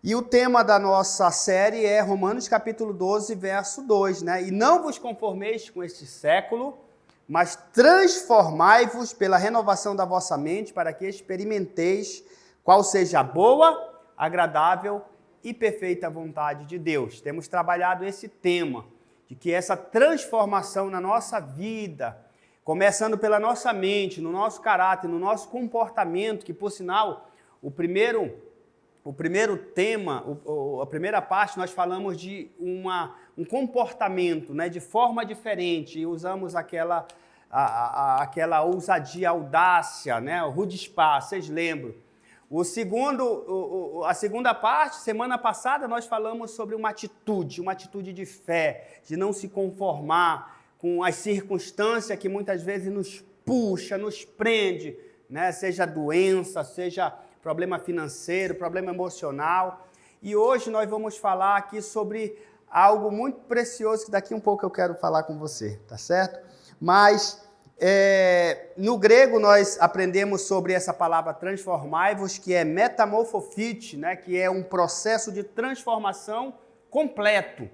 E o tema da nossa série é Romanos capítulo 12, verso 2, né? E não vos conformeis com este século, mas transformai-vos pela renovação da vossa mente, para que experimenteis qual seja a boa, agradável e perfeita vontade de Deus. Temos trabalhado esse tema, de que essa transformação na nossa vida, começando pela nossa mente, no nosso caráter, no nosso comportamento, que por sinal, o primeiro tema, a primeira parte, nós falamos de um comportamento, né, de forma diferente, e usamos aquela ousadia, audácia, né, o rudespá, vocês lembram? A segunda parte, semana passada, nós falamos sobre uma atitude de fé, de não se conformar com as circunstâncias que muitas vezes nos puxa, nos prende, né, seja doença, seja problema financeiro, problema emocional. E hoje nós vamos falar aqui sobre algo muito precioso que daqui um pouco eu quero falar com você, tá certo? Mas no grego nós aprendemos sobre essa palavra transformai-vos, que é metamorfofite, né? Que é um processo de transformação completo.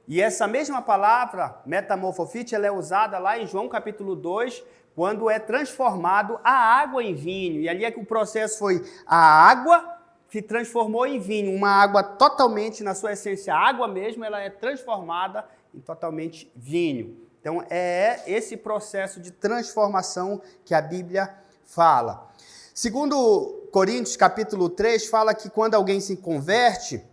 E essa mesma palavra, metamorfofite, ela é usada lá em João capítulo 2, quando é transformado a água em vinho. E ali é que o processo foi a água se transformou em vinho, uma água totalmente, na sua essência, a água mesmo, ela é transformada em totalmente vinho. Então, é esse processo de transformação que a Bíblia fala. Segundo Coríntios capítulo 3, fala que quando alguém se converte,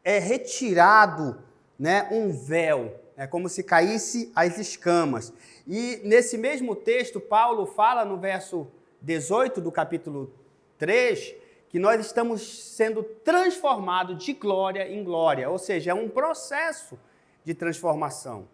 é retirado, né, um véu. É como se caísse as escamas. E nesse mesmo texto, Paulo fala no verso 18 do capítulo 3, que nós estamos sendo transformados de glória em glória. Ou seja, é um processo de transformação.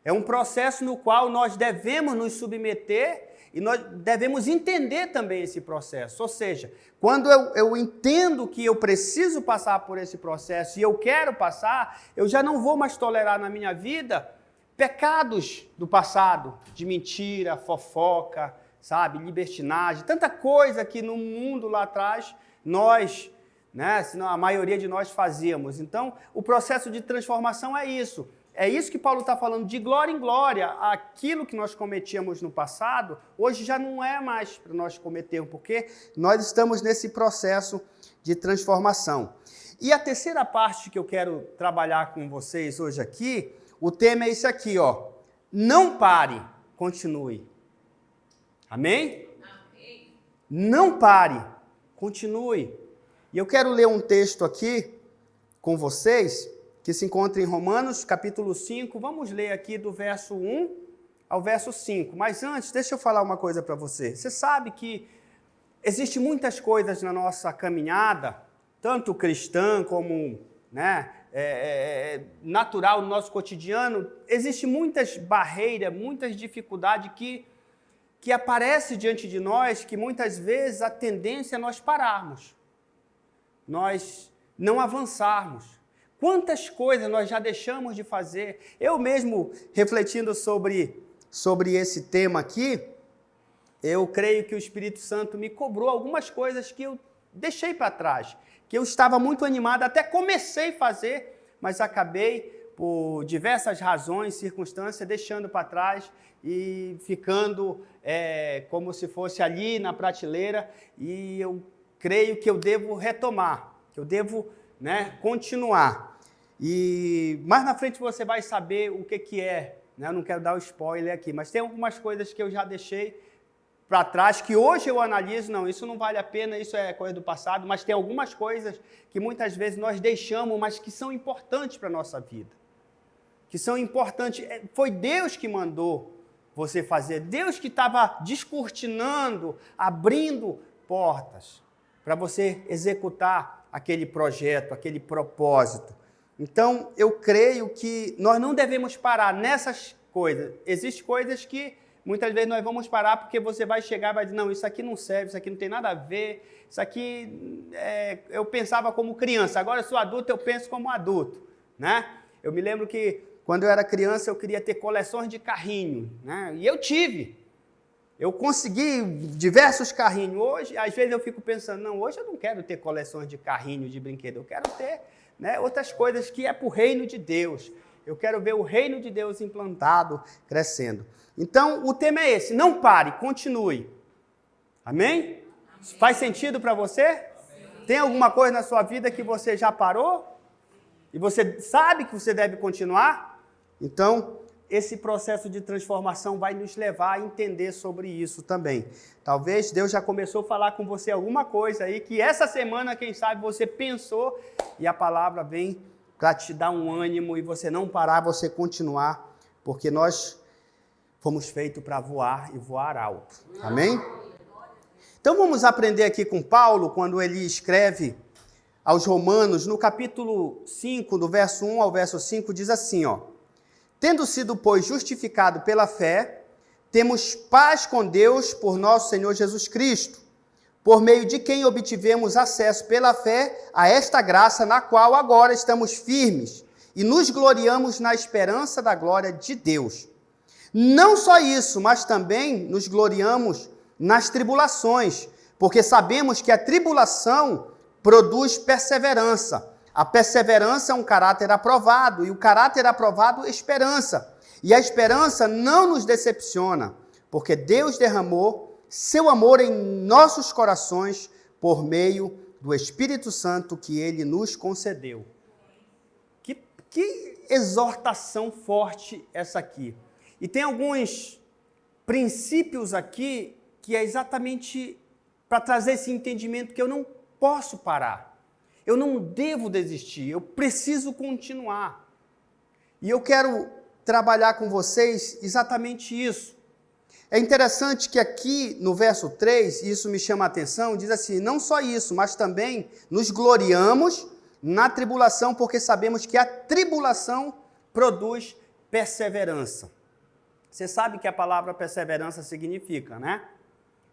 É um processo no qual nós devemos nos submeter e nós devemos entender também esse processo. Ou seja, quando eu entendo que eu preciso passar por esse processo e eu quero passar, eu já não vou mais tolerar na minha vida pecados do passado, de mentira, fofoca, sabe, libertinagem, tanta coisa que no mundo lá atrás nós, né, senão a maioria de nós fazíamos. Então, o processo de transformação é isso. É isso que Paulo está falando, de glória em glória. Aquilo que nós cometíamos no passado, hoje já não é mais para nós cometermos, porque nós estamos nesse processo de transformação. E a terceira parte que eu quero trabalhar com vocês hoje aqui, o tema é esse aqui, ó. Não pare, continue. Amém? Amém. Não pare, continue. E eu quero ler um texto aqui com vocês, que se encontra em Romanos, capítulo 5. Vamos ler aqui do verso 1 ao verso 5. Mas antes, deixa eu falar uma coisa para você. Você sabe que existem muitas coisas na nossa caminhada, tanto cristã como, né, natural no nosso cotidiano. Existem muitas barreiras, muitas dificuldades que aparecem diante de nós, que muitas vezes a tendência é nós pararmos, nós não avançarmos. Quantas coisas nós já deixamos de fazer? Eu mesmo, refletindo sobre esse tema aqui, eu creio que o Espírito Santo me cobrou algumas coisas que eu deixei para trás, que eu estava muito animado, até comecei a fazer, mas acabei, por diversas razões, circunstâncias, deixando para trás e ficando como se fosse ali na prateleira, e eu creio que eu devo retomar, que eu devo, né, continuar. E mais na frente você vai saber o que é, né? Eu não quero dar o spoiler aqui, mas tem algumas coisas que eu já deixei para trás, que hoje eu analiso, não, isso não vale a pena, isso é coisa do passado, mas tem algumas coisas que muitas vezes nós deixamos, mas que são importantes para a nossa vida. Que são importantes, foi Deus que mandou você fazer, Deus que estava descortinando, abrindo portas para você executar aquele projeto, aquele propósito. Então, eu creio que nós não devemos parar nessas coisas. Existem coisas que muitas vezes nós vamos parar porque você vai chegar e vai dizer, não, isso aqui não serve, isso aqui não tem nada a ver, isso aqui eu pensava como criança, agora eu sou adulto, eu penso como adulto, né? Eu me lembro que quando eu era criança eu queria ter coleções de carrinho, né? E eu tive. Eu consegui diversos carrinhos. Hoje, às vezes eu fico pensando, não, hoje eu não quero ter coleções de carrinho, de brinquedo. Eu quero ter, né, outras coisas que é para o reino de Deus. Eu quero ver o reino de Deus implantado, crescendo. Então, o tema é esse. Não pare, continue. Amém? Faz sentido para você? Tem alguma coisa na sua vida que você já parou? E você sabe que você deve continuar? Então, esse processo de transformação vai nos levar a entender sobre isso também. Talvez Deus já começou a falar com você alguma coisa aí, que essa semana, quem sabe, você pensou e a palavra vem para te dar um ânimo e você não parar, você continuar, porque nós fomos feitos para voar e voar alto. Amém? Então vamos aprender aqui com Paulo, quando ele escreve aos Romanos, no capítulo 5, do verso 1 ao verso 5, diz assim, ó: tendo sido, pois, justificado pela fé, temos paz com Deus por nosso Senhor Jesus Cristo, por meio de quem obtivemos acesso pela fé a esta graça na qual agora estamos firmes e nos gloriamos na esperança da glória de Deus. Não só isso, mas também nos gloriamos nas tribulações, porque sabemos que a tribulação produz perseverança. A perseverança é um caráter aprovado, e o caráter aprovado, esperança. E a esperança não nos decepciona, porque Deus derramou seu amor em nossos corações por meio do Espírito Santo que Ele nos concedeu. Que exortação forte essa aqui. E tem alguns princípios aqui que é exatamente para trazer esse entendimento que eu não posso parar. Eu não devo desistir, eu preciso continuar. E eu quero trabalhar com vocês exatamente isso. É interessante que aqui no verso 3, isso me chama a atenção, diz assim, não só isso, mas também nos gloriamos na tribulação, porque sabemos que a tribulação produz perseverança. Você sabe que a palavra perseverança significa, né?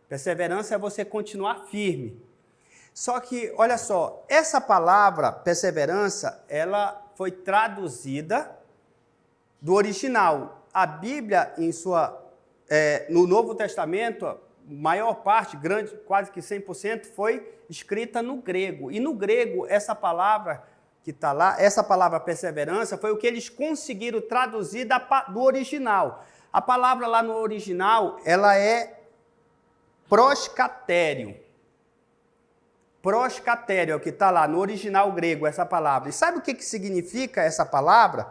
Perseverança é você continuar firme. Só que, olha só, essa palavra perseverança, ela foi traduzida do original. A Bíblia, no Novo Testamento, a maior parte, grande, quase que 100%, foi escrita no grego. E no grego, essa palavra que está lá, essa palavra perseverança, foi o que eles conseguiram traduzir do original. A palavra lá no original, ela é proscatério. Proscatério é o que está lá no original grego, essa palavra. E sabe o que significa essa palavra?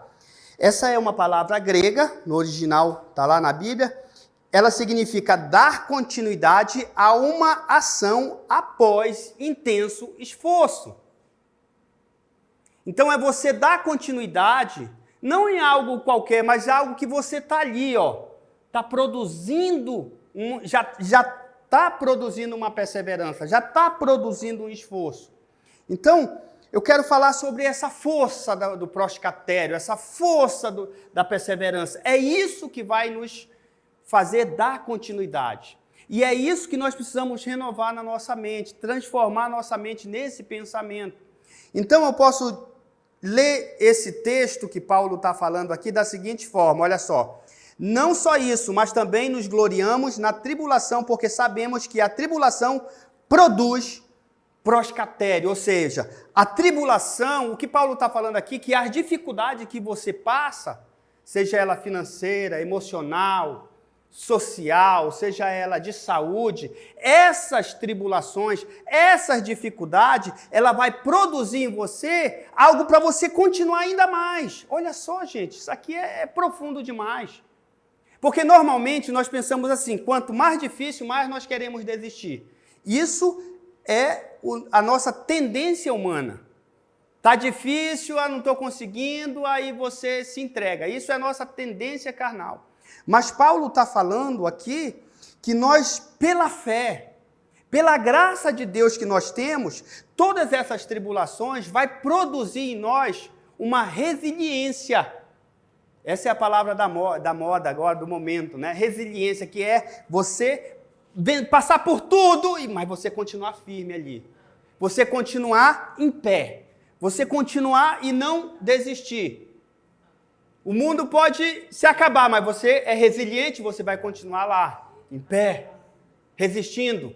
Essa é uma palavra grega, no original está lá na Bíblia. Ela significa dar continuidade a uma ação após intenso esforço. Então é você dar continuidade, não em algo qualquer, mas algo que você está ali, ó, está produzindo, já está produzindo uma perseverança, já está produzindo um esforço. Então, eu quero falar sobre essa força do proscatério, essa força da perseverança. É isso que vai nos fazer dar continuidade. E é isso que nós precisamos renovar na nossa mente, transformar nossa mente nesse pensamento. Então, eu posso ler esse texto que Paulo está falando aqui da seguinte forma, olha só. Não só isso, mas também nos gloriamos na tribulação, porque sabemos que a tribulação produz proscatério, ou seja, a tribulação, o que Paulo está falando aqui, que as dificuldades que você passa, seja ela financeira, emocional, social, seja ela de saúde, essas tribulações, essas dificuldades, ela vai produzir em você algo para você continuar ainda mais. Olha só, gente, isso aqui é profundo demais. Porque normalmente nós pensamos assim, quanto mais difícil, mais nós queremos desistir. Isso é a nossa tendência humana. Está difícil, não estou conseguindo, aí você se entrega. Isso é a nossa tendência carnal. Mas Paulo está falando aqui que nós, pela fé, pela graça de Deus que nós temos, todas essas tribulações vai produzir em nós uma resiliência. Essa é a palavra da moda agora, do momento, né? Resiliência, que é você passar por tudo, mas você continuar firme ali. Você continuar em pé. Você continuar e não desistir. O mundo pode se acabar, mas você é resiliente, você vai continuar lá. em pé, resistindo.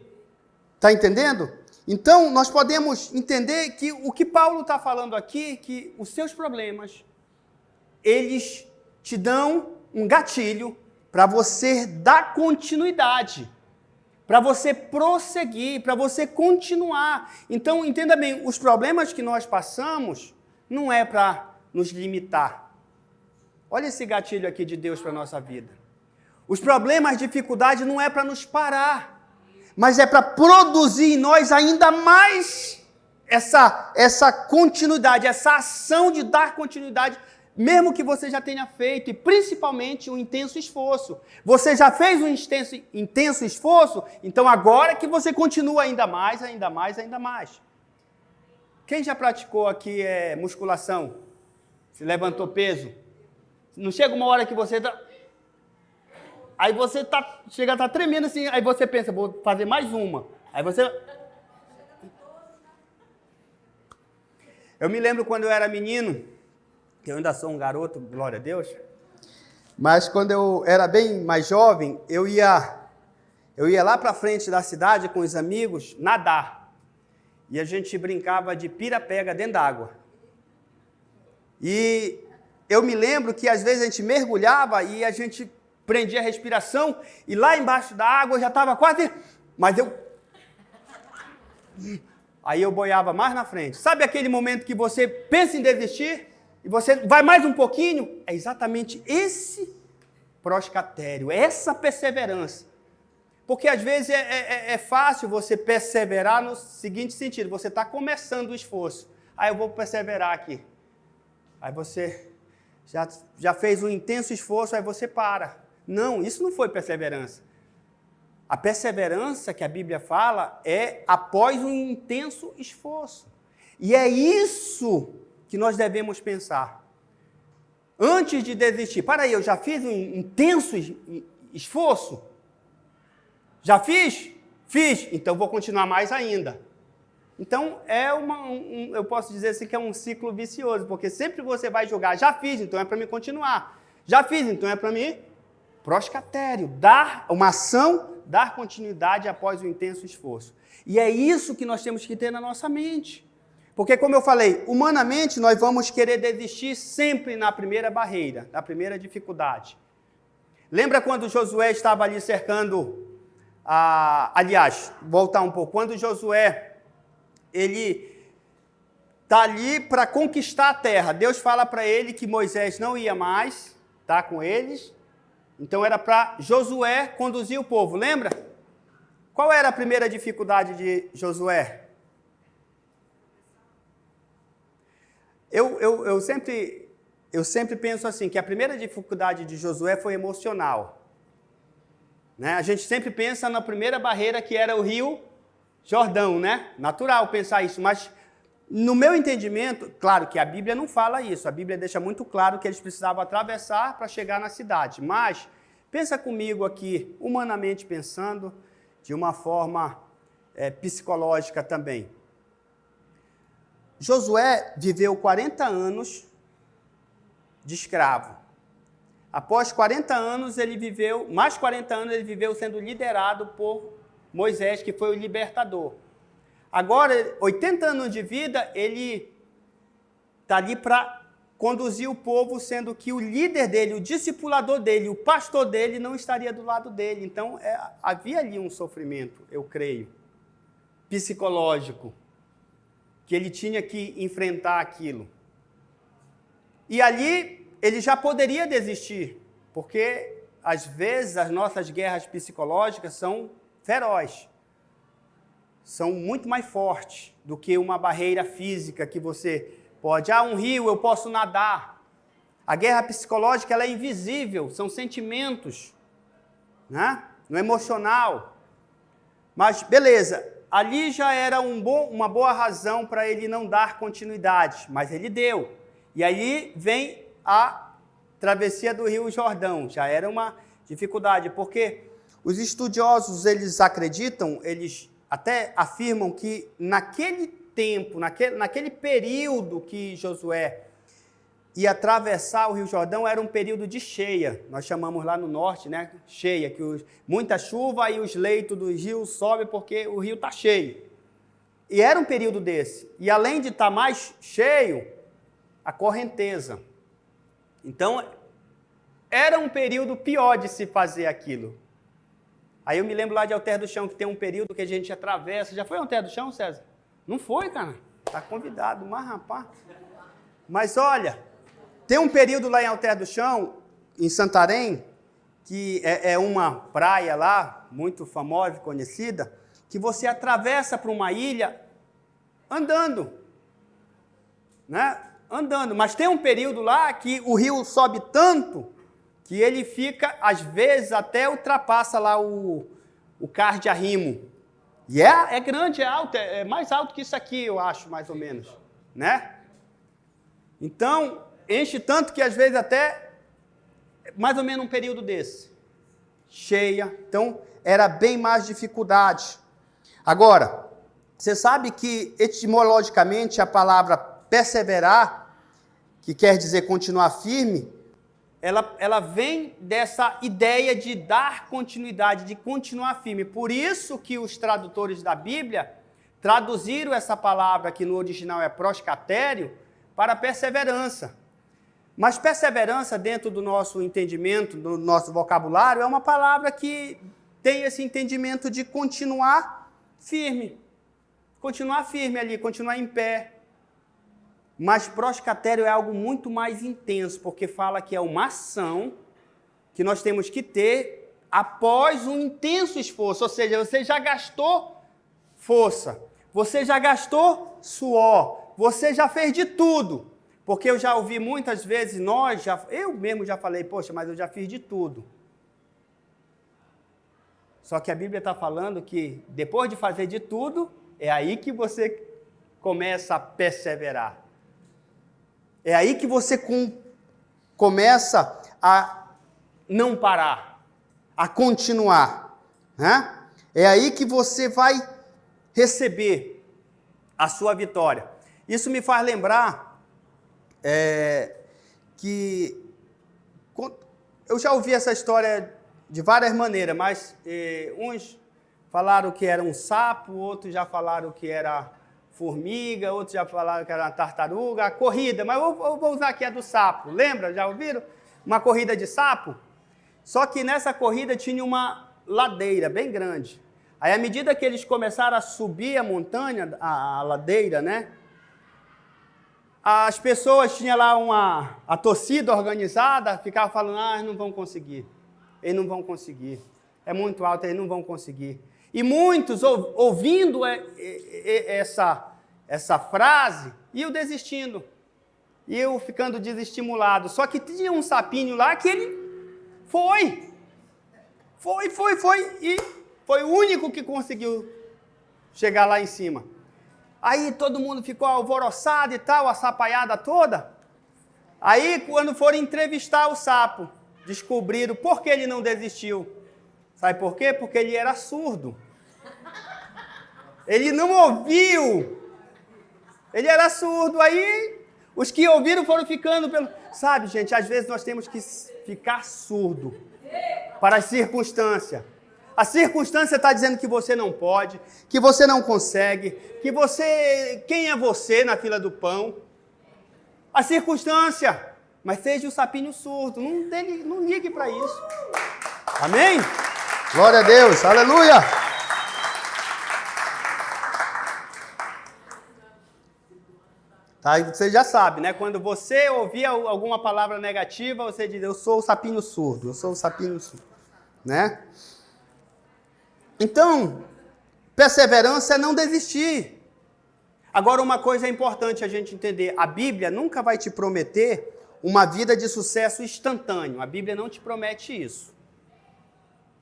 Está entendendo? Então, nós podemos entender que o que Paulo está falando aqui, que os seus problemas, eles te dão um gatilho para você dar continuidade, para você prosseguir, para você continuar. Então, entenda bem, os problemas que nós passamos não é para nos limitar. Olha esse gatilho aqui de Deus para a nossa vida. Os problemas, dificuldade, não é para nos parar, mas é para produzir em nós ainda mais essa continuidade, essa ação de dar continuidade, mesmo que você já tenha feito, e principalmente um intenso esforço. Você já fez um intenso esforço, então agora que você continua ainda mais, ainda mais, ainda mais. Quem já praticou aqui musculação? Se levantou peso? Não chega uma hora que você está... Aí você chega a estar tremendo assim, aí você pensa, vou fazer mais uma. Aí você... Eu me lembro quando eu era menino, que eu ainda sou um garoto, glória a Deus, mas quando eu era bem mais jovem, eu ia lá para frente da cidade com os amigos nadar. E a gente brincava de pira-pega dentro d'água. E eu me lembro que às vezes a gente mergulhava e a gente prendia a respiração, e lá embaixo da água já estava quase... Mas aí eu boiava mais na frente. Sabe aquele momento que você pensa em desistir? E você vai mais um pouquinho? É exatamente esse proscatério, essa perseverança. Porque às vezes é fácil você perseverar no seguinte sentido, você está começando o esforço. Aí eu vou perseverar aqui. Aí você já fez um intenso esforço, aí você para. Não, isso não foi perseverança. A perseverança que a Bíblia fala é após um intenso esforço. E é isso que nós devemos pensar. Antes de desistir, para aí, eu já fiz um intenso esforço? Já fiz? Fiz, então vou continuar mais ainda. Então, eu posso dizer assim que é um ciclo vicioso, porque sempre você vai jogar, já fiz, então é para mim continuar. Já fiz, então é para mim proscatério, dar uma ação, dar continuidade após o intenso esforço. E é isso que nós temos que ter na nossa mente. Porque, como eu falei, humanamente nós vamos querer desistir sempre na primeira barreira, na primeira dificuldade. Lembra quando Josué estava ali cercando, aliás, voltar um pouco, quando Josué, ele está ali para conquistar a terra, Deus fala para ele que Moisés não ia mais estar com eles, então era para Josué conduzir o povo, lembra? Qual era a primeira dificuldade de Josué? Eu sempre penso assim, que a primeira dificuldade de Josué foi emocional. Né? A gente sempre pensa na primeira barreira, que era o rio Jordão, né? Natural pensar isso, mas no meu entendimento, claro que a Bíblia não fala isso, a Bíblia deixa muito claro que eles precisavam atravessar para chegar na cidade, mas pensa comigo aqui, humanamente pensando, de uma forma psicológica também. Josué viveu 40 anos de escravo. Após 40 anos, mais 40 anos ele viveu sendo liderado por Moisés, que foi o libertador. Agora, 80 anos de vida, ele está ali para conduzir o povo, sendo que o líder dele, o discipulador dele, o pastor dele, não estaria do lado dele. Então, havia ali um sofrimento, eu creio, psicológico, que ele tinha que enfrentar aquilo. E ali, ele já poderia desistir, porque, às vezes, as nossas guerras psicológicas são ferozes. São muito mais fortes do que uma barreira física que você pode... um rio, eu posso nadar. A guerra psicológica, ela é invisível, são sentimentos, né? No emocional. Mas, beleza, ali já era uma boa razão para ele não dar continuidade, mas ele deu. E aí vem a travessia do Rio Jordão, já era uma dificuldade, porque os estudiosos, eles acreditam, eles até afirmam que naquele tempo, naquele período que Josué e atravessar o Rio Jordão era um período de cheia. Nós chamamos lá no norte, né? Cheia, que muita chuva e os leitos dos rios sobem porque o rio está cheio. E era um período desse. E além de estar mais cheio, a correnteza. Então, era um período pior de se fazer aquilo. Aí eu me lembro lá de Alter do Chão, que tem um período que a gente atravessa. Já foi Alter do Chão, César? Não foi, cara. Está convidado, mas rapaz. Mas olha, tem um período lá em Alter do Chão, em Santarém, que é uma praia lá, muito famosa e conhecida, que você atravessa para uma ilha andando, né? Andando. Mas tem um período lá que o rio sobe tanto que ele fica, às vezes, até ultrapassa lá o Cais de Arrimo. E é grande, é alto, é mais alto que isso aqui, eu acho, mais ou menos, né? Então, enche tanto que, às vezes, até mais ou menos um período desse. Cheia. Então, era bem mais dificuldade. Agora, você sabe que, etimologicamente, a palavra perseverar, que quer dizer continuar firme, ela vem dessa ideia de dar continuidade, de continuar firme. Por isso que os tradutores da Bíblia traduziram essa palavra, que no original é proscatério, para perseverança. Mas perseverança, dentro do nosso entendimento, do nosso vocabulário, é uma palavra que tem esse entendimento de continuar firme. Continuar firme ali, continuar em pé. Mas proscatério é algo muito mais intenso, porque fala que é uma ação que nós temos que ter após um intenso esforço. Ou seja, você já gastou força, você já gastou suor, você já fez de tudo. Porque eu já ouvi muitas vezes, eu mesmo já falei, poxa, mas eu já fiz de tudo. Só que a Bíblia está falando que depois de fazer de tudo, é aí que você começa a perseverar. É aí que você começa a não parar, a continuar, né? É aí que você vai receber a sua vitória. Isso me faz lembrar que eu já ouvi essa história de várias maneiras, mas uns falaram que era um sapo, outros já falaram que era formiga, outros já falaram que era uma tartaruga, a corrida, mas eu vou usar aqui a do sapo. Lembra? Já ouviram? Uma corrida de sapo? Só que nessa corrida tinha uma ladeira bem grande. Aí, à medida que eles começaram a subir a montanha, a ladeira, né? As pessoas tinham lá a torcida organizada, ficava falando, eles não vão conseguir, eles não vão conseguir. É muito alto, eles não vão conseguir. E muitos, ouvindo essa frase, iam desistindo, iam ficando desestimulados. Só que tinha um sapinho lá que ele foi, e foi o único que conseguiu chegar lá em cima. Aí todo mundo ficou alvoroçado e tal, a sapaiada toda. Aí, quando foram entrevistar o sapo, descobriram por que ele não desistiu. Sabe por quê? Porque ele era surdo. Ele não ouviu. Ele era surdo. Aí, os que ouviram foram ficando pelo... Sabe, gente, às vezes nós temos que ficar surdo para as circunstâncias. A circunstância está dizendo que você não pode, que você não consegue, que você... Quem é você na fila do pão? A circunstância. Mas seja o sapinho surdo. Não ligue para isso. Amém? Glória a Deus. Aleluia. Tá, você já sabe, né? Quando você ouvir alguma palavra negativa, você diz, eu sou o sapinho surdo, eu sou o sapinho surdo, né? Então, perseverança é não desistir. Agora, uma coisa é importante a gente entender, a Bíblia nunca vai te prometer uma vida de sucesso instantâneo, a Bíblia não te promete isso.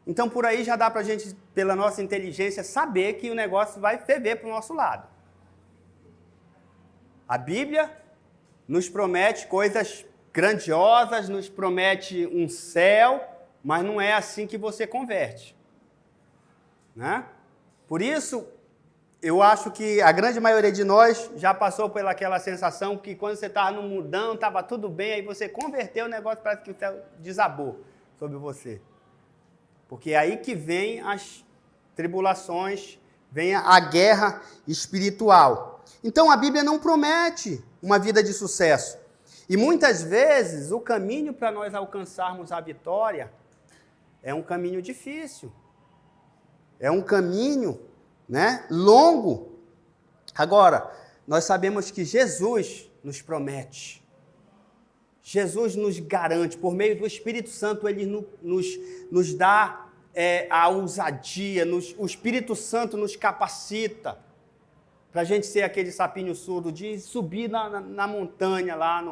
Então, por aí já dá para a gente, pela nossa inteligência, saber que o negócio vai ferver para o nosso lado. A Bíblia nos promete coisas grandiosas, nos promete um céu, mas não é assim que você converte. Né? Por isso, eu acho que a grande maioria de nós já passou pelaquela sensação que quando você estava no mundão, estava tudo bem, aí você converteu o negócio, parece que o céu desabou sobre você. Porque é aí que vem as tribulações, vem a guerra espiritual. Então a Bíblia não promete uma vida de sucesso. E muitas vezes o caminho para nós alcançarmos a vitória é um caminho difícil. É um caminho, né, longo. Agora, nós sabemos que Jesus nos promete. Jesus nos garante, por meio do Espírito Santo, Ele nos dá a ousadia, o Espírito Santo nos capacita para a gente ser aquele sapinho surdo de subir na montanha lá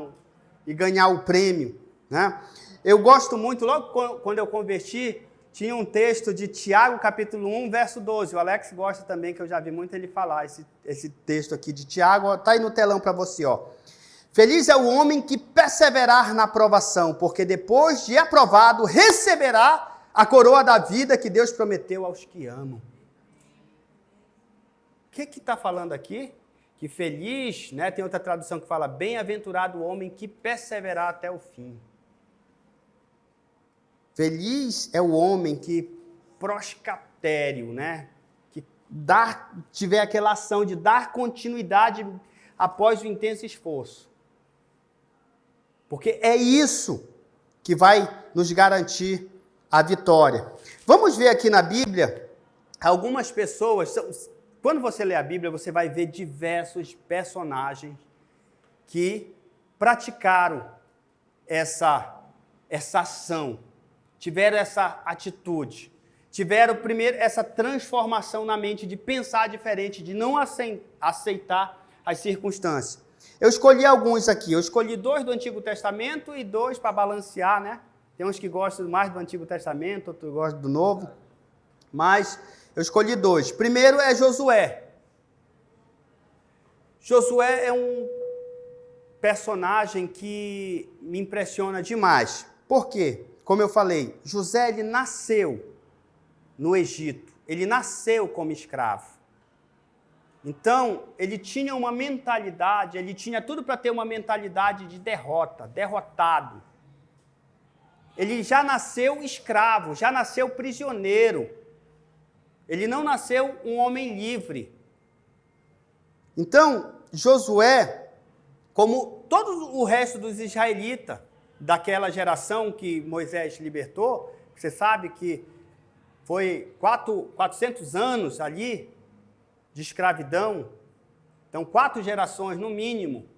e ganhar o prêmio, né? Eu gosto muito, logo quando eu converti, tinha um texto de Tiago, capítulo 1, verso 12. O Alex gosta também, que eu já vi muito ele falar esse texto aqui de Tiago. Está aí no telão para você, ó. Feliz é o homem que perseverar na aprovação, porque depois de aprovado, receberá a coroa da vida que Deus prometeu aos que amam. O que está falando aqui? Que feliz, né? Tem outra tradução que fala, bem-aventurado o homem que perseverar até o fim. Feliz é o homem que proscatério, né? Que tiver aquela ação de dar continuidade após o intenso esforço. Porque é isso que vai nos garantir a vitória. Vamos ver aqui na Bíblia algumas pessoas. Quando você lê a Bíblia, você vai ver diversos personagens que praticaram essa ação, tiveram essa atitude, tiveram primeiro essa transformação na mente de pensar diferente, de não aceitar as circunstâncias. Eu escolhi alguns aqui. Eu escolhi 2 do Antigo Testamento e 2 para balancear, né? Tem uns que gostam mais do Antigo Testamento, outros gostam do Novo. Mas eu escolhi 2. Primeiro é Josué. Josué é um personagem que me impressiona demais. Por quê? Como eu falei, José ele nasceu no Egito. Ele nasceu como escravo. Então, ele tinha uma mentalidade, ele tinha tudo para ter uma mentalidade de derrota, derrotado. Ele já nasceu escravo, já nasceu prisioneiro. Ele não nasceu um homem livre. Então, Josué, como todo o resto dos israelitas, daquela geração que Moisés libertou, você sabe que foi 400 anos ali, de escravidão, então 4 gerações no mínimo,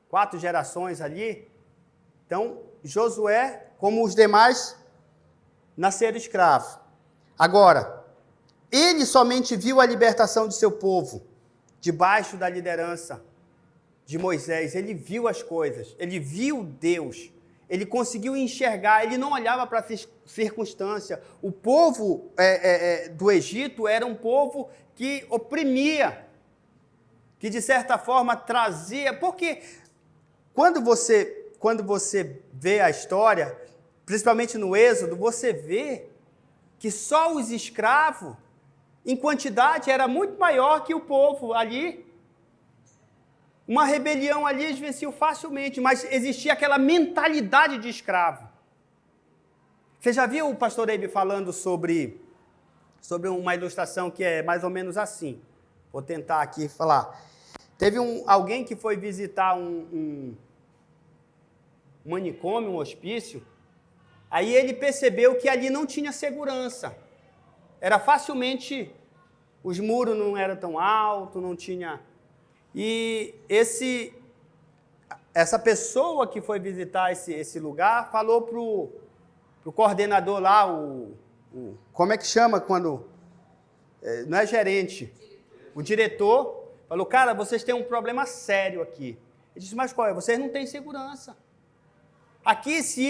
4 gerações ali. Então, Josué, como os demais, nasceram escravos. Agora, ele somente viu a libertação de seu povo, debaixo da liderança de Moisés. Ele viu as coisas, ele viu Deus, ele conseguiu enxergar, ele não olhava para a circunstância. O povo do Egito era um povo que oprimia, que de certa forma trazia, porque quando você vê a história, principalmente no Êxodo, você vê que só os escravos, em quantidade, era muito maior que o povo ali. Uma rebelião ali eles venciam facilmente, mas existia aquela mentalidade de escravo. Você já viu o pastor Eibe falando sobre uma ilustração que é mais ou menos assim? Vou tentar aqui falar. Teve alguém que foi visitar um manicômio, um hospício, aí ele percebeu que ali não tinha segurança. Era facilmente, os muros não eram tão altos, não tinha... E essa pessoa que foi visitar esse lugar falou para o coordenador lá, como é que chama quando... não é gerente, o diretor, falou, cara, vocês têm um problema sério aqui. Ele disse, mas qual é? Vocês não têm segurança. Aqui, se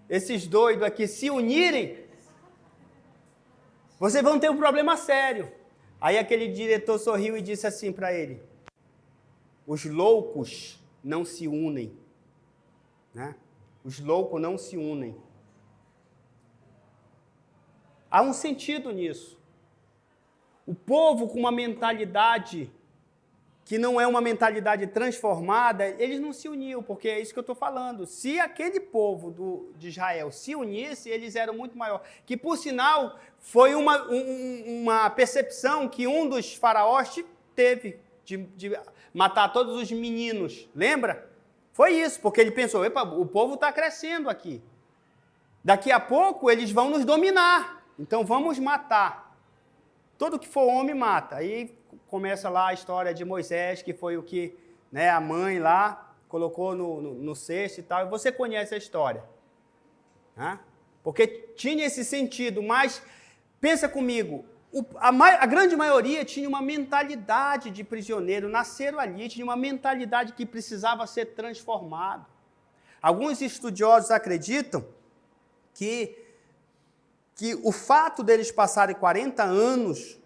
esses doidos aqui se unirem, vocês vão ter um problema sério. Aí aquele diretor sorriu e disse assim para ele, os loucos não se unem, né? Os loucos não se unem. Há um sentido nisso. o povo com uma mentalidade que não é uma mentalidade transformada, eles não se uniam, porque é isso que eu estou falando. Se aquele povo de Israel se unisse, eles eram muito maior. Que, por sinal, foi uma percepção que um dos faraós teve de matar todos os meninos. Lembra? Foi isso, porque ele pensou, epa, o povo está crescendo aqui. Daqui a pouco eles vão nos dominar, então vamos matar. Todo que for homem mata. Aí começa lá a história de Moisés, que foi o que, né, a mãe lá colocou no cesto e tal. E você conhece a história. Né? Porque tinha esse sentido, mas pensa comigo, a grande maioria tinha uma mentalidade de prisioneiro, nasceram ali, tinha uma mentalidade que precisava ser transformada. Alguns estudiosos acreditam que o fato deles passarem 40 anos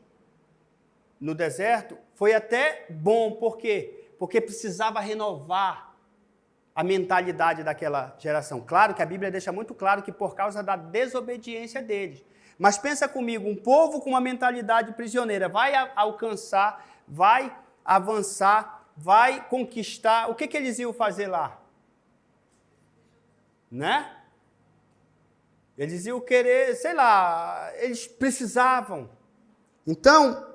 no deserto foi até bom. Por quê? Porque precisava renovar a mentalidade daquela geração. Claro que a Bíblia deixa muito claro que por causa da desobediência deles. Mas pensa comigo, um povo com uma mentalidade prisioneira vai alcançar, vai avançar, vai conquistar. O que eles iam fazer lá? Né? Eles iam querer, sei lá, eles precisavam. Então,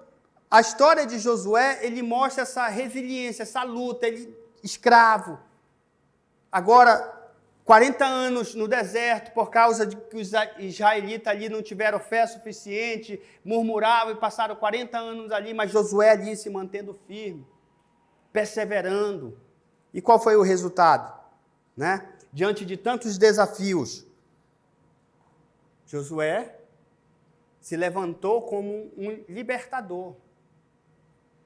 a história de Josué, ele mostra essa resiliência, essa luta, ele escravo. Agora, 40 anos no deserto, por causa de que os israelitas ali não tiveram fé suficiente, murmuravam e passaram 40 anos ali, mas Josué ali se mantendo firme, perseverando. E qual foi o resultado? Né? Diante de tantos desafios, Josué se levantou como um libertador.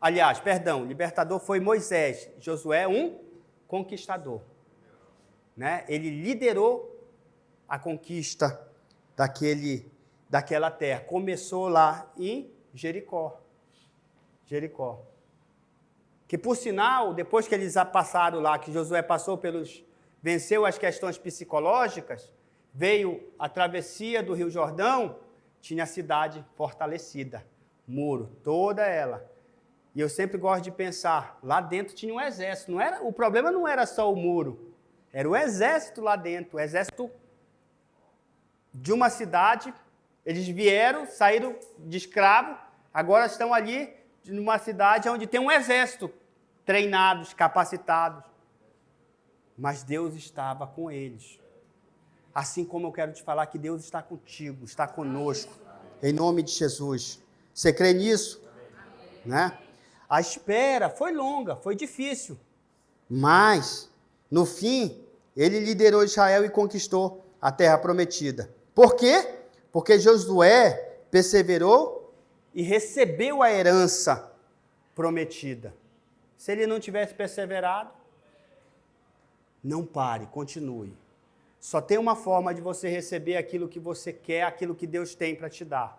Aliás, perdão, libertador foi Moisés, Josué um conquistador. Né? Ele liderou a conquista daquela terra. Começou lá em Jericó. Que, por sinal, depois que eles passaram lá, que Josué venceu as questões psicológicas, veio a travessia do Rio Jordão, tinha a cidade fortalecida, muro, toda ela. E eu sempre gosto de pensar, lá dentro tinha um exército. O problema não era só o muro, era o exército lá dentro, o exército de uma cidade. Eles vieram, saíram de escravo, agora estão ali numa cidade onde tem um exército, treinados, capacitados. Mas Deus estava com eles. Assim como eu quero te falar que Deus está contigo, está conosco, em nome de Jesus. Você crê nisso? Né? A espera foi longa, foi difícil, mas, no fim, ele liderou Israel e conquistou a terra prometida. Por quê? Porque Josué perseverou e recebeu a herança prometida. Se ele não tivesse perseverado, não pare, continue. Só tem uma forma de você receber aquilo que você quer, aquilo que Deus tem para te dar.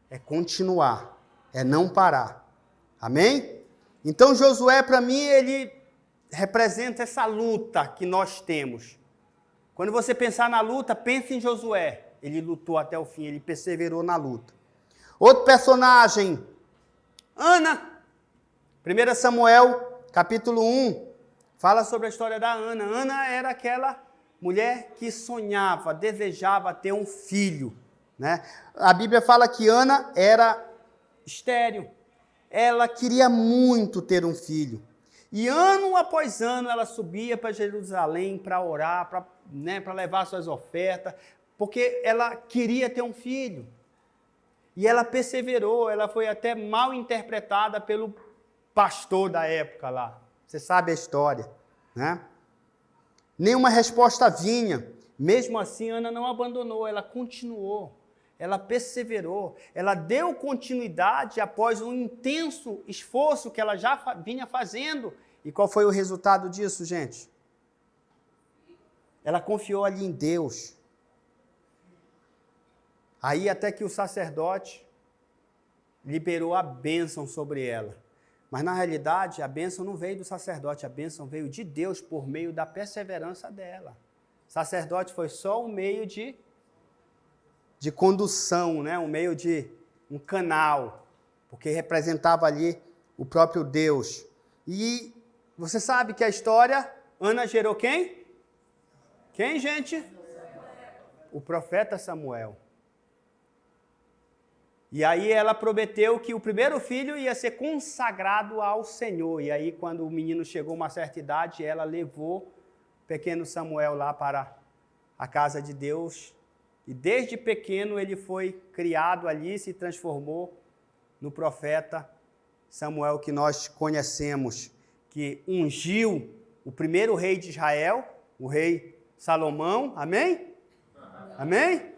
É continuar, é não parar. Amém? Então Josué, para mim, ele representa essa luta que nós temos. Quando você pensar na luta, pense em Josué. Ele lutou até o fim, ele perseverou na luta. Outro personagem, Ana. 1 Samuel, capítulo 1, fala sobre a história da Ana. Ana era aquela mulher que sonhava, desejava ter um filho. Né? A Bíblia fala que Ana era estéril. Ela queria muito ter um filho. E ano após ano ela subia para Jerusalém para orar, para levar suas ofertas, porque ela queria ter um filho. E ela perseverou, ela foi até mal interpretada pelo pastor da época lá. Você sabe a história, né? Nenhuma resposta vinha. Mesmo assim, Ana não abandonou, ela continuou. Ela perseverou, ela deu continuidade após um intenso esforço que ela já vinha fazendo. E qual foi o resultado disso, gente? Ela confiou ali em Deus. Aí até que o sacerdote liberou a bênção sobre ela. Mas na realidade, a bênção não veio do sacerdote, a bênção veio de Deus por meio da perseverança dela. O sacerdote foi só um meio de condução, né? Um meio de um canal porque representava ali o próprio Deus. E você sabe que a história, Ana gerou quem? Quem, gente? O profeta Samuel. E aí ela prometeu que o primeiro filho ia ser consagrado ao Senhor. E aí quando o menino chegou a uma certa idade, ela levou o pequeno Samuel lá para a casa de Deus. E desde pequeno ele foi criado ali, se transformou no profeta Samuel que nós conhecemos, que ungiu o primeiro rei de Israel, o rei Salomão. Amém? Amém?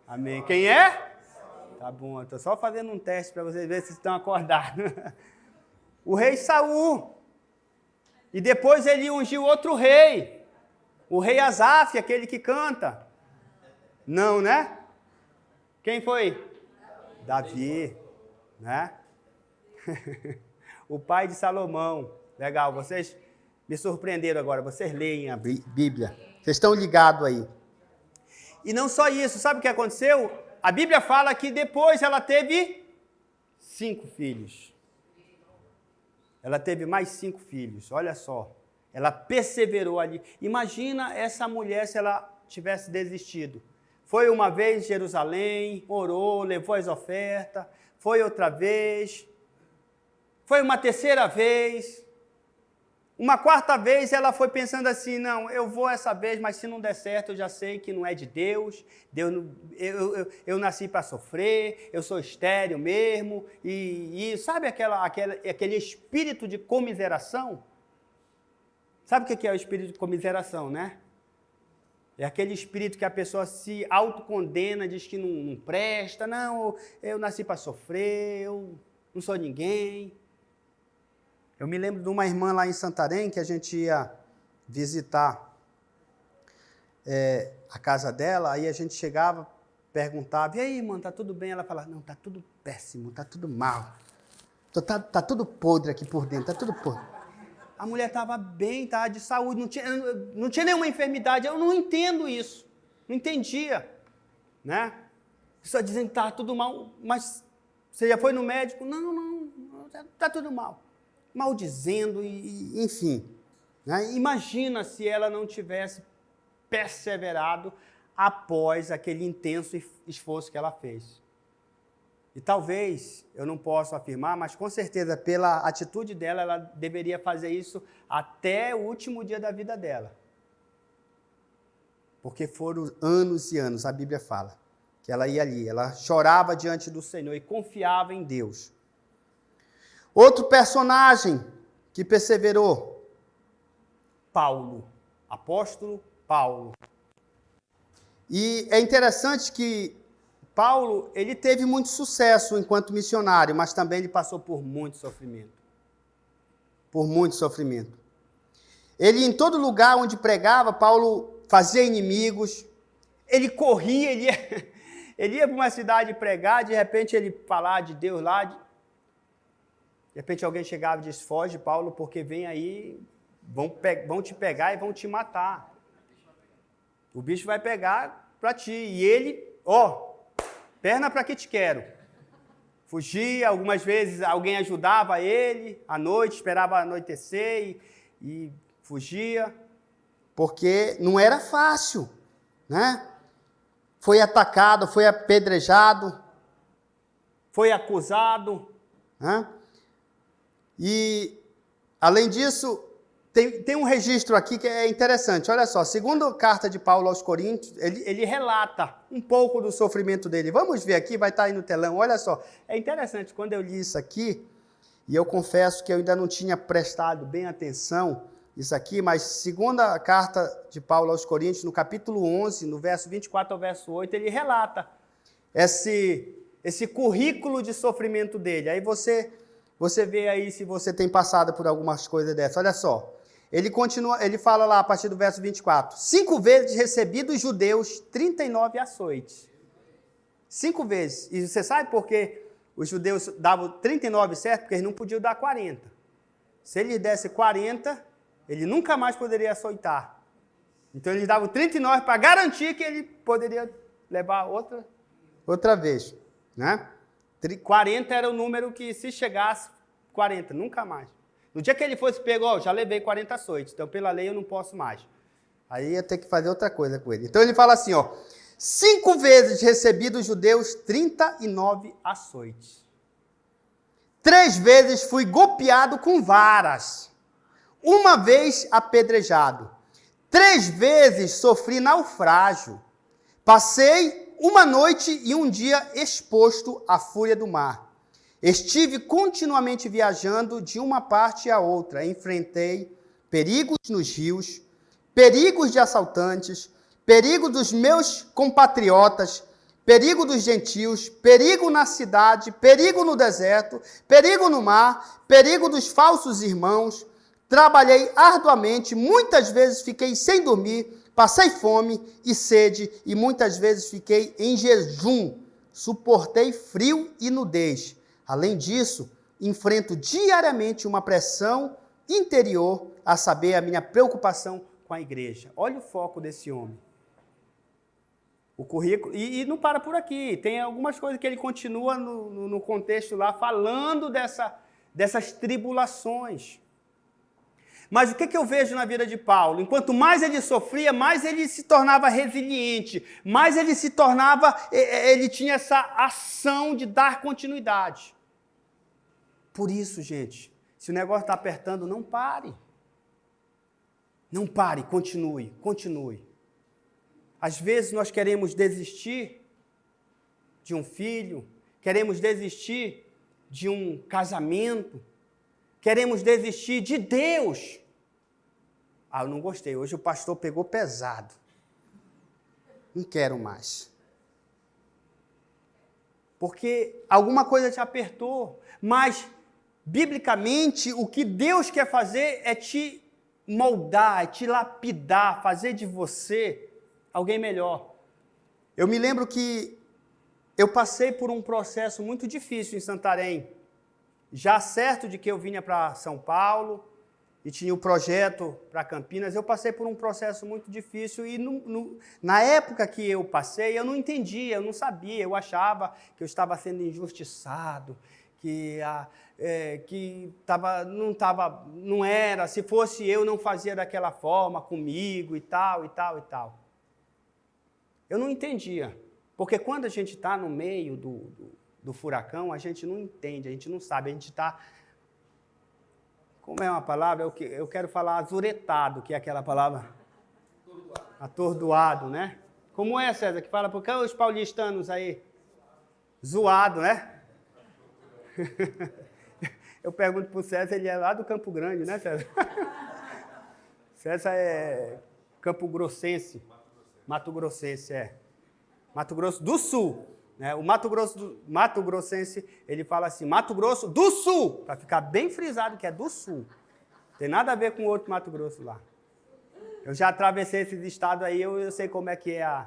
Amém. Quem é? Tá bom, eu estou só fazendo um teste para vocês verem se estão acordados. O rei Saul. E depois ele ungiu outro rei. O rei Asaf, aquele que canta. Não, né? Quem foi? Davi, né? O pai de Salomão. Legal, vocês me surpreenderam agora. Vocês leem a Bíblia. Vocês estão ligados aí. E não só isso, sabe o que aconteceu? A Bíblia fala que depois ela teve 5 filhos. Ela teve mais 5 filhos, olha só. Ela perseverou ali. Imagina essa mulher se ela tivesse desistido. Foi uma vez em Jerusalém, orou, levou as ofertas. Foi outra vez. Foi uma terceira vez. Uma quarta vez ela foi pensando assim, não, eu vou essa vez, mas se não der certo, eu já sei que não é de Deus, eu nasci para sofrer, eu sou estéril mesmo, e sabe aquele espírito de comiseração? Sabe o que é o espírito de comiseração, né? É aquele espírito que a pessoa se autocondena, diz que não presta, não, eu nasci para sofrer, eu não sou ninguém. Eu me lembro de uma irmã lá em Santarém que a gente ia visitar a casa dela, aí a gente chegava, perguntava, e aí, irmã, tá tudo bem? Ela falava, não, tá tudo péssimo, tá tudo mal. Tá tudo podre aqui por dentro, tá tudo podre. A mulher estava bem, estava de saúde, não tinha nenhuma enfermidade. Eu não entendo isso, não entendia, né? Só dizendo que estava tudo mal, mas você já foi no médico? Não, tá tudo mal. Maldizendo, enfim. Né? Imagina se ela não tivesse perseverado após aquele intenso esforço que ela fez. E talvez, eu não posso afirmar, mas com certeza pela atitude dela, ela deveria fazer isso até o último dia da vida dela. Porque foram anos e anos, a Bíblia fala, que ela ia ali, ela chorava diante do Senhor e confiava em Deus. Outro personagem que perseverou, Paulo, apóstolo Paulo. E é interessante que Paulo, ele teve muito sucesso enquanto missionário, mas também ele passou por muito sofrimento. Por muito sofrimento. Ele, em todo lugar onde pregava, Paulo fazia inimigos, ele corria, ele ia para uma cidade pregar, de repente ele falar de Deus lá, de repente alguém chegava e disse, foge, Paulo, porque vem aí, vão te pegar e vão te matar. O bicho vai pegar para ti. E ele, perna para que te quero. Fugia, algumas vezes alguém ajudava ele, à noite, esperava anoitecer e fugia, porque não era fácil, né? Foi atacado, foi apedrejado, foi acusado, né? E, além disso, tem um registro aqui que é interessante. Olha só, segundo a carta de Paulo aos Coríntios, ele relata um pouco do sofrimento dele. Vamos ver aqui, vai estar aí no telão. Olha só, é interessante, quando eu li isso aqui, e eu confesso que eu ainda não tinha prestado bem atenção isso aqui, mas segundo a carta de Paulo aos Coríntios, no capítulo 11, no verso 24 ao verso 8, ele relata esse currículo de sofrimento dele. Aí você vê aí se você tem passado por algumas coisas dessas. Olha só. Ele fala lá a partir do verso 24. 5 vezes recebi dos judeus 39 açoites. 5 vezes. E você sabe por que os judeus davam 39 certo? Porque eles não podiam dar 40. Se ele desse 40, ele nunca mais poderia açoitar. Então eles davam 39 para garantir que ele poderia levar outra vez, né? 40 era o número que, se chegasse, 40, nunca mais. No dia que ele fosse pego, já levei 40 açoites, então pela lei eu não posso mais. Aí ia ter que fazer outra coisa com ele. Então ele fala assim, 5 vezes recebi dos judeus 39 açoites. 3 vezes fui golpeado com varas. 1 vez apedrejado. 3 vezes sofri naufrágio. Passei 1 noite e 1 dia exposto à fúria do mar. Estive continuamente viajando de uma parte a outra. Enfrentei perigos nos rios, perigos de assaltantes, perigo dos meus compatriotas, perigo dos gentios, perigo na cidade, perigo no deserto, perigo no mar, perigo dos falsos irmãos. Trabalhei arduamente, muitas vezes fiquei sem dormir, passei fome e sede, e muitas vezes fiquei em jejum. Suportei frio e nudez. Além disso, enfrento diariamente uma pressão interior, a saber, a minha preocupação com a igreja. Olha o foco desse homem. O currículo, e não para por aqui, tem algumas coisas que ele continua no contexto lá, falando dessas tribulações. Mas o que eu vejo na vida de Paulo? Enquanto mais ele sofria, mais ele se tornava resiliente, mais ele se tornava, ele tinha essa ação de dar continuidade. Por isso, gente, se o negócio está apertando, não pare. Não pare, continue, continue. Às vezes nós queremos desistir de um filho, queremos desistir de um casamento, queremos desistir de Deus. Eu não gostei, hoje o pastor pegou pesado. Não quero mais. Porque alguma coisa te apertou, mas, biblicamente, o que Deus quer fazer é te moldar, é te lapidar, fazer de você alguém melhor. Eu me lembro que eu passei por um processo muito difícil em Santarém, já certo de que eu vinha para São Paulo e tinha o projeto para Campinas. Eu passei por um processo muito difícil e na época que eu passei, eu não entendia, eu não sabia, eu achava que eu estava sendo injustiçado, que não era, se fosse eu não fazia daquela forma comigo e tal, e tal, e tal. Eu não entendia, porque quando a gente está no meio do furacão, a gente não entende, a gente não sabe, a gente está, como é uma palavra, eu quero falar azuretado, que é aquela palavra, atordoado, né? Como é, César, que fala, porque os paulistanos aí, zoado, né? Eu pergunto para o César, ele é lá do Campo Grande, né, César? César é Campo Grossense. Mato Grossense, Mato Grosso do Sul. Né? O Mato Grossense, ele fala assim, Mato Grosso do Sul, para ficar bem frisado que é do Sul. Não tem nada a ver com o outro Mato Grosso lá. Eu já atravessei esses estados aí, eu sei como é que é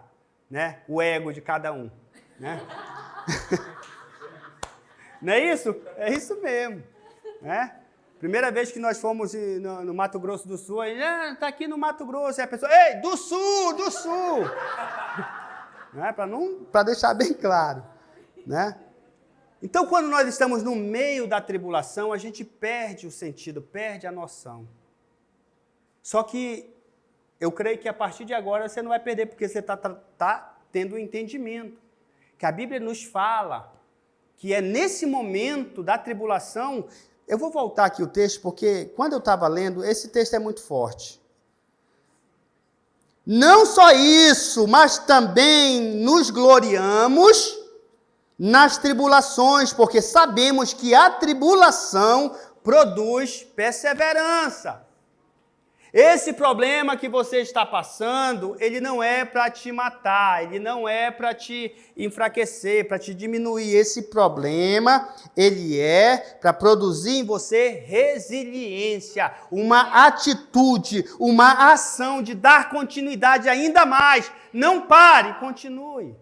o ego de cada um. Né? Não é isso? É isso mesmo. Né? Primeira vez que nós fomos no Mato Grosso do Sul, aí, está aqui no Mato Grosso, e a pessoa, ei, do Sul, do Sul. Né? Para deixar bem claro. Né? Então, quando nós estamos no meio da tribulação, a gente perde o sentido, perde a noção. Só que eu creio que a partir de agora você não vai perder, porque você está tendo um entendimento. Que a Bíblia nos fala que é nesse momento da tribulação. Eu vou voltar aqui o texto, porque quando eu estava lendo, esse texto é muito forte. Não só isso, mas também nos gloriamos nas tribulações, porque sabemos que a tribulação produz perseverança. Esse problema que você está passando, ele não é para te matar, ele não é para te enfraquecer, para te diminuir. Esse problema, ele é para produzir em você resiliência, uma atitude, uma ação de dar continuidade ainda mais. Não pare, continue.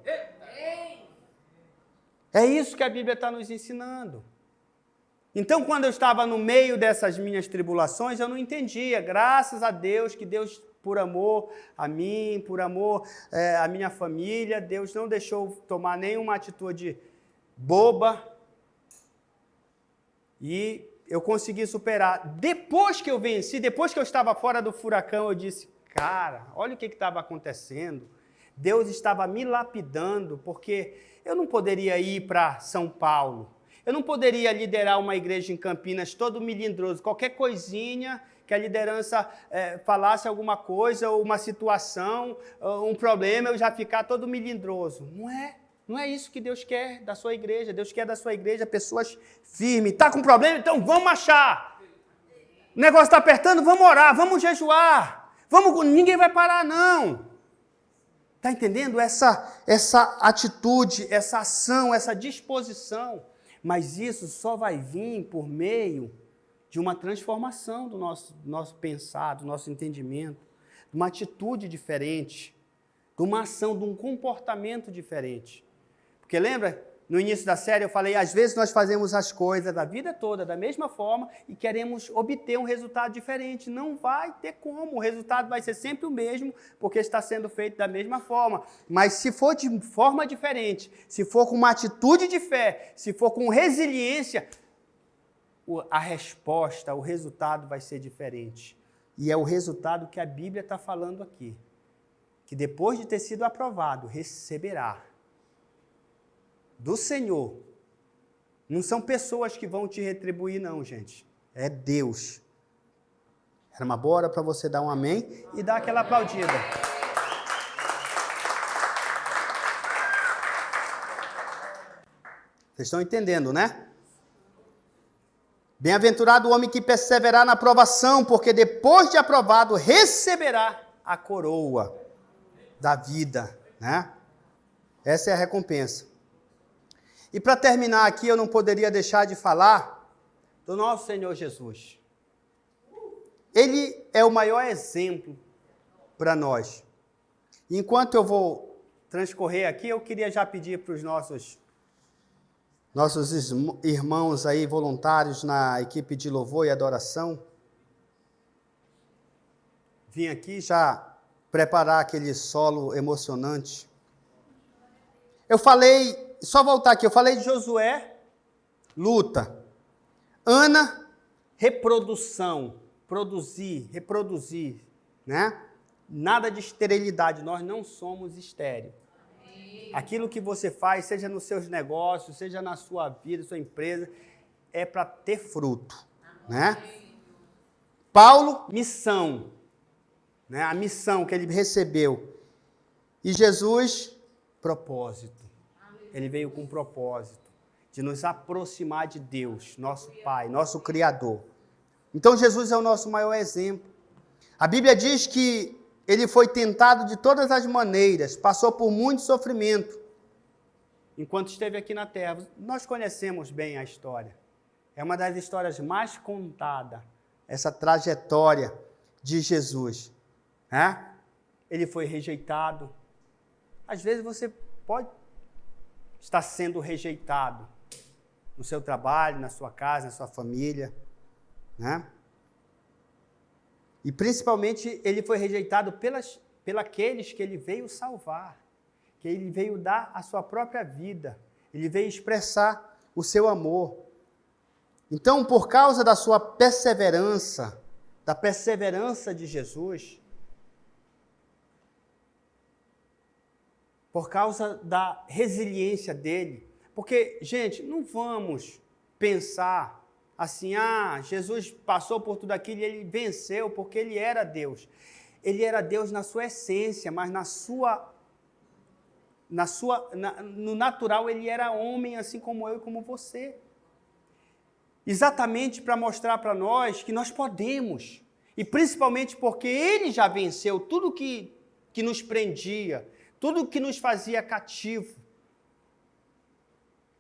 É isso que a Bíblia está nos ensinando. Então, quando eu estava no meio dessas minhas tribulações, eu não entendia. Graças a Deus, que Deus, por amor a mim, por amor à minha família, Deus não deixou tomar nenhuma atitude boba, E eu consegui superar. Depois que eu venci, depois que eu estava fora do furacão, eu disse, cara, olha o que estava acontecendo. Deus estava me lapidando, porque eu não poderia ir para São Paulo. Eu não poderia liderar uma igreja em Campinas todo melindroso. Qualquer coisinha que a liderança falasse alguma coisa, ou uma situação, um problema, eu já ficar todo melindroso. Não é isso que Deus quer da sua igreja. Deus quer da sua igreja pessoas firmes. Está com problema? Então vamos achar. O negócio está apertando? Vamos orar, vamos jejuar. Ninguém vai parar, não. Está entendendo? Essa atitude, essa ação, essa disposição. Mas isso só vai vir por meio de uma transformação do nosso pensar, do nosso entendimento, de uma atitude diferente, de uma ação, de um comportamento diferente. Porque lembra, no início da série eu falei, às vezes nós fazemos as coisas da vida toda da mesma forma e queremos obter um resultado diferente. Não vai ter como, o resultado vai ser sempre o mesmo, porque está sendo feito da mesma forma. Mas se for de forma diferente, se for com uma atitude de fé, se for com resiliência, a resposta, o resultado vai ser diferente. E é o resultado que a Bíblia está falando aqui. Que depois de ter sido aprovado, receberá do Senhor. Não são pessoas que vão te retribuir, não, gente. É Deus. Era uma boa hora para você dar um amém e dar aquela aplaudida. Vocês estão entendendo, né? Bem-aventurado o homem que perseverar na aprovação, porque depois de aprovado, receberá a coroa da vida, né? Essa é a recompensa. E para terminar aqui, eu não poderia deixar de falar do nosso Senhor Jesus. Ele é o maior exemplo para nós. Enquanto eu vou transcorrer aqui, eu queria já pedir para os nossos irmãos aí voluntários na equipe de louvor e adoração, vim aqui já preparar aquele solo emocionante. Eu falei, só voltar aqui, eu falei de Josué, luta. Ana, reprodução, produzir, reproduzir, né? Nada de esterilidade, nós não somos estéril. Aquilo que você faz, seja nos seus negócios, seja na sua vida, sua empresa, é para ter fruto, né? Paulo, missão, né? A missão que ele recebeu. E Jesus, propósito. Ele veio com um propósito de nos aproximar de Deus, nosso Pai, nosso Criador. Então Jesus é o nosso maior exemplo. A Bíblia diz que ele foi tentado de todas as maneiras, passou por muito sofrimento enquanto esteve aqui na terra. Nós conhecemos bem a história. É uma das histórias mais contadas, essa trajetória de Jesus, né? Ele foi rejeitado. Às vezes você pode estar sendo rejeitado no seu trabalho, na sua casa, na sua família, né? E principalmente ele foi rejeitado pelos que ele veio salvar, que ele veio dar a sua própria vida, ele veio expressar o seu amor. Então, por causa da sua perseverança, da perseverança de Jesus, por causa da resiliência dele, porque, gente, não vamos pensar assim, Jesus passou por tudo aquilo e ele venceu porque ele era Deus. Ele era Deus na sua essência, mas no natural ele era homem, assim como eu e como você. Exatamente para mostrar para nós que nós podemos, e principalmente porque ele já venceu tudo que nos prendia, tudo que nos fazia cativo.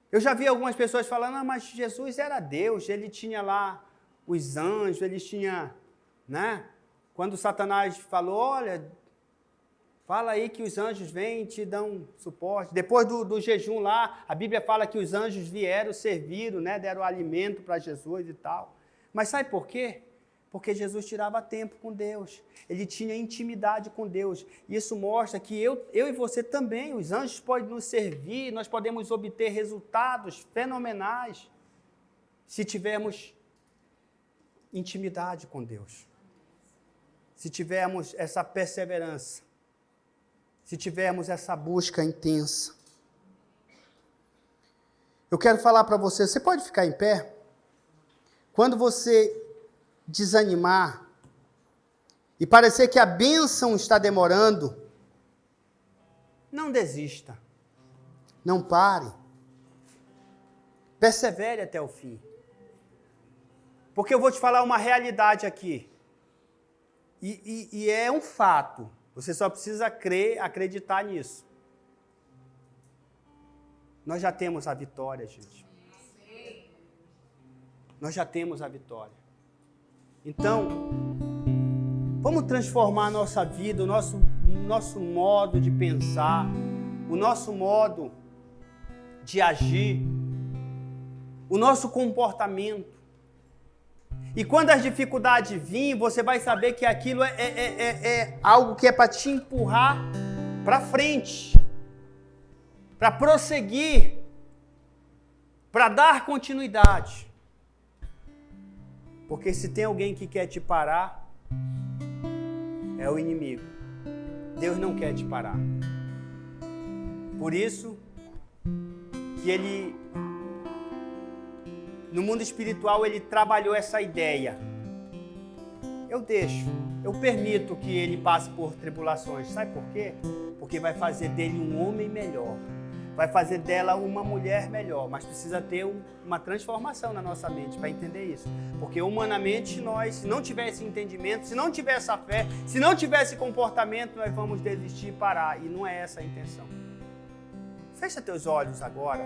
Eu já vi algumas pessoas falando, mas Jesus era Deus, ele tinha lá os anjos, ele tinha, né? Quando Satanás falou, olha, fala aí que os anjos vêm e te dão suporte. Depois do jejum lá, a Bíblia fala que os anjos vieram, serviram, né? Deram alimento para Jesus e tal. Mas sabe por quê? Porque Jesus tirava tempo com Deus. Ele tinha intimidade com Deus. Isso mostra que eu e você também, os anjos podem nos servir, nós podemos obter resultados fenomenais. se tivermos intimidade com Deus, se tivermos essa perseverança, se tivermos essa busca intensa. Eu quero falar para você, você pode ficar em pé? Quando você desanimar e parecer que a bênção está demorando, não desista, não pare, persevere até o fim. Porque eu vou te falar uma realidade aqui, e é um fato, você só precisa crer, acreditar nisso. Nós já temos a vitória, gente. Nós já temos a vitória. Então, vamos transformar a nossa vida, o nosso modo de pensar, o nosso modo de agir, o nosso comportamento. E quando as dificuldades virem, você vai saber que aquilo é algo que é para te empurrar para frente, para prosseguir, para dar continuidade. Porque se tem alguém que quer te parar, é o inimigo. Deus não quer te parar. Por isso que ele, no mundo espiritual, ele trabalhou essa ideia. Eu permito que ele passe por tribulações. Sabe por quê? Porque vai fazer dele um homem melhor. Vai fazer dela uma mulher melhor, mas precisa ter uma transformação na nossa mente para entender isso. Porque humanamente nós, se não tiver esse entendimento, se não tiver essa fé, se não tiver esse comportamento, nós vamos desistir e parar. E não é essa a intenção. Fecha teus olhos agora.